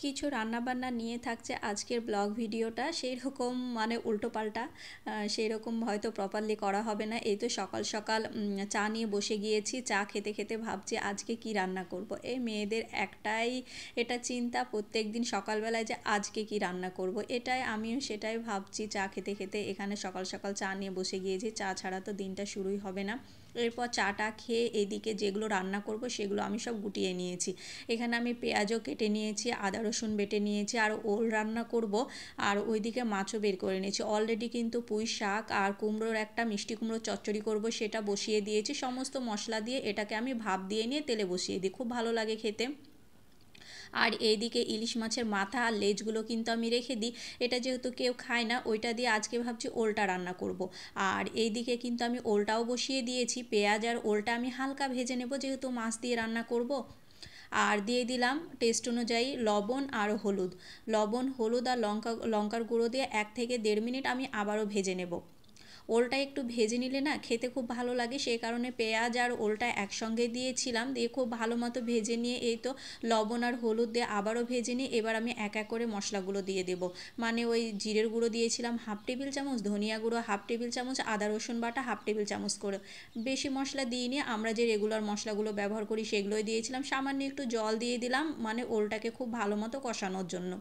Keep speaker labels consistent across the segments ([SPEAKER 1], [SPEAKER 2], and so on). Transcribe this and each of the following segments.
[SPEAKER 1] কিছু রান্নাবান্না নিয়ে থাকছে আজকের ব্লগ ভিডিওটা, সেই রকম মানে উল্টোপাল্টা, সেই রকম হয়তো প্রপারলি করা হবে না। এই তো সকাল সকাল চা নিয়ে বসে গিয়েছি, চা খেতে খেতে ভাবছি আজকে কি রান্না করব। এই মেয়েদের একটাই এটা চিন্তা প্রত্যেক দিন সকালবেলায় যে আজকে কি রান্না করব, এটাই আমিও সেটাই ভাবছি চা খেতে খেতে। এখানে সকাল সকাল চা নিয়ে বসে গিয়েছি, চা ছাড়া তো দিনটা শুরুই হবে না। এরপর চাটা খেয়ে এদিকে যেগুলো রান্না করব সেগুলো আমি সব গুটিয়ে নিয়েছি। এখানে আমি পেঁয়াজও কেটে নিয়েছি, আদা রসুন বেটে নিয়েছি, আর ওল রান্না করব। আর ওইদিকে মাছও বের করে নিয়েছি অলরেডি। কিন্তু পুঁই শাক আর কুমড়োর একটা মিষ্টি কুমড়োর চচ্চড়ি করব, সেটা বসিয়ে দিয়েছি সমস্ত মশলা দিয়ে। এটাকে আমি ভাপ দিয়ে নিয়ে তেলে বসিয়ে দিই, খুব ভালো লাগে খেতে। আর এইদিকে ইলিশ মাছের মাথা আর লেজগুলো কিন্তু আমি রেখে দিই, এটা যেহেতু কেউ খায় না ওইটা দিয়ে আজকে ভাবছি ওলটা রান্না করব। আর এইদিকে কিন্তু আমি ওলটাও বসিয়ে দিয়েছি, পেঁয়াজ আর ওলটা আমি হালকা ভেজে নেব যেহেতু মাছ দিয়ে রান্না করব। আর দিয়ে দিলাম টেস্ট অনুযায়ী লবণ আর হলুদ। লবণ হলুদ আর লঙ্কার গুঁড়ো দিয়ে 1 থেকে 1.5 মিনিট আমি আবারও ভেজে নেব। ওলটা একটু ভেজে নিলে না খেতে খুব ভালো লাগে, সেই কারণে পেঁয়াজ আর ওলটা একসঙ্গে দিয়েছিলাম, দিয়ে খুব ভালো মতো ভেজে নিয়ে এই তো লবণ আর হলুদ দিয়ে আবারও ভেজে নিয়ে এবার আমি এক এক করে মশলাগুলো দিয়ে দেবো। মানে ওই জিরের গুঁড়ো দিয়েছিলাম 1/2 টেবিল চামচ, ধনিয়া গুঁড়ো 1/2 টেবিল চামচ, আদা রসুন বাটা 1/2 টেবিল চামচ করে। বেশি মশলা দিইনি, আমরা যে রেগুলার মশলাগুলো ব্যবহার করি সেগুলোই দিয়েছিলাম। সামান্য একটু জল দিয়ে দিলাম মানে ওলটাকে খুব ভালো মতো কষানোর জন্য।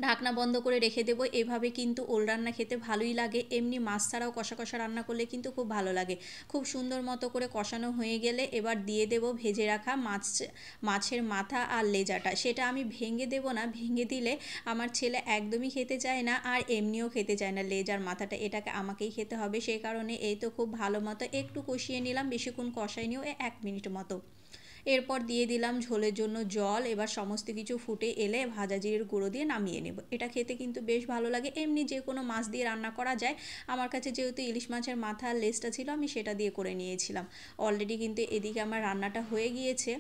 [SPEAKER 1] ঢাকনা বন্ধ করে রেখে দেবো। এভাবে কিন্তু ওল রান্না খেতে ভালোই লাগে, এমনি মাছ ছাড়াও কষা কষা রান্না করলে কিন্তু খুব ভালো লাগে। খুব সুন্দর মতো করে কষানো হয়ে গেলে এবার দিয়ে দেবো ভেজে রাখা মাছের মাথা আর লেজাটা। সেটা আমি ভেঙে দেবো না, ভেঙে দিলে আমার ছেলে একদমই খেতে চায় না, আর এমনিও খেতে চায় না লেজ আর মাথাটা, এটাকে আমাকেই খেতে হবে। সেই কারণে এই তো খুব ভালো মতো একটু কষিয়ে নিলাম, বেশিক্ষণ কষাই নিও, 1 মিনিট মতো। এরপর দিয়ে দিলাম ঝোলের জন্য জল। এবার সমস্ত কিছু ফুটে এলে ভাজা জিরের গুঁড়ো দিয়ে নামিয়ে নেব। এটা খেতে কিন্তু বেশ ভালো লাগে, এমনি যে কোনো মাছ দিয়ে রান্না করা যায়। আমার কাছে যেহেতু ইলিশ মাছের মাথা আর লেজটা ছিল আমি সেটা দিয়ে করে নিয়েছিলাম। অলরেডি কিন্তু এদিকে আমার রান্নাটা হয়ে গিয়েছে।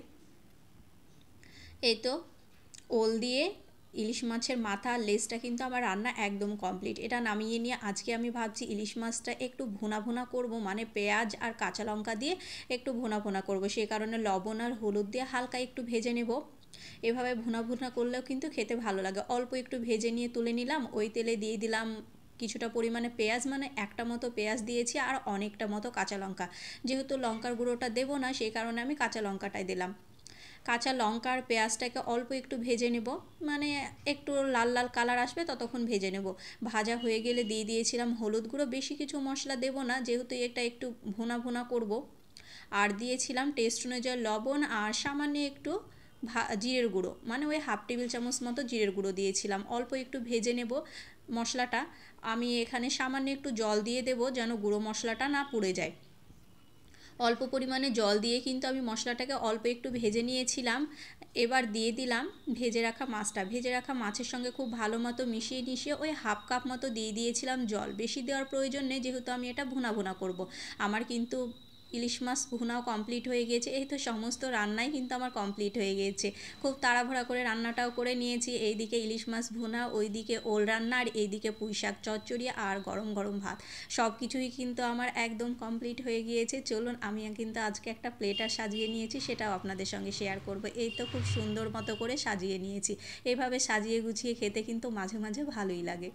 [SPEAKER 1] এই তো ওল দিয়ে ইলিশ মাছের মাথা আর লেজটা কিন্তু আমার রান্না একদম কমপ্লিট। এটা নামিয়ে নিয়ে আজকে আমি ভাবছি ইলিশ মাছটা একটু ভুনা ভুনা করব, মানে পেঁয়াজ আর কাঁচা লঙ্কা দিয়ে একটু ভুনা ভুনা করব। সেই কারণে লবণ আর হলুদ দিয়ে হালকা একটু ভেজে নেব। এভাবে ভুনা ভুনা করলেও কিন্তু খেতে ভালো লাগে। অল্প একটু ভেজে নিয়ে তুলে নিলাম, ওই তেলে দিয়ে দিলাম কিছুটা পরিমাণে পেঁয়াজ, মানে একটা মতো পেঁয়াজ দিয়েছি, আর অনেকটা মতো কাঁচা লঙ্কা। যেহেতু লঙ্কার গুঁড়োটা দেবো না সেই কারণে আমি কাঁচা লঙ্কাটাই দিলাম। কাঁচা লঙ্কা আর পেঁয়াজটাকে অল্প একটু ভেজে নেব, মানে একটু লাল লাল কালার আসবে ততক্ষণ ভেজে নেব। ভাজা হয়ে গেলে দিয়ে দিয়েছিলাম হলুদ গুঁড়ো, বেশি কিছু মশলা দেব না যেহেতু এটা একটু ভুনা ভুনা করব। আর দিয়েছিলাম টেস্ট অনুযায়ী লবণ, আর সামান্য একটু জিরের গুঁড়ো, মানে ওই 1/2 টেবিল চামচ মতো জিরের গুঁড়ো দিয়েছিলাম। অল্প একটু ভেজে নেব মশলাটা। আমি এখানে সামান্য একটু জল দিয়ে দেব যেন গুঁড়ো মশলাটা না পুড়ে যায়। অল্প পরিমাণে জল দিয়ে কিন্তু আমি মশলাটাকে অল্প একটু ভেজে নিয়েছিলাম। এবার দিয়ে দিলাম ভেজে রাখা মাছটা। ভেজে রাখা মাছের সঙ্গে খুব ভালো মতো মিশিয়ে নিশিয়ে ওই 1/2 কাপ মতো দিয়ে দিয়েছিলাম জল। বেশি দেওয়ার প্রয়োজন নেই যেহেতু আমি এটা ভুনা ভুনা করব। আমার কিন্তু ইলিশ মাছ ভুনাও কমপ্লিট হয়ে গিয়েছে। এই তো সমস্ত রান্নাই কিন্তু আমার কমপ্লিট হয়ে গিয়েছে। খুব তাড়াহুড়া করে রান্নাটাও করে নিয়েছি। এইদিকে ইলিশ মাছ ভুনা, ওইদিকে ওল রান্না, আর এইদিকে পুঁই শাক চচ্চড়ি আর গরম গরম ভাত। সব কিছুই কিন্তু আমার একদম কমপ্লিট হয়ে গিয়েছে। চলুন আমি কিন্তু আজকে একটা প্লেটার সাজিয়ে নিয়েছি, সেটাও আপনাদের সঙ্গে শেয়ার করব। এই তো খুব সুন্দর মতো করে সাজিয়ে নিয়েছি। এভাবে সাজিয়ে গুছিয়ে খেতে কিন্তু মাঝে মাঝে ভালোই লাগে।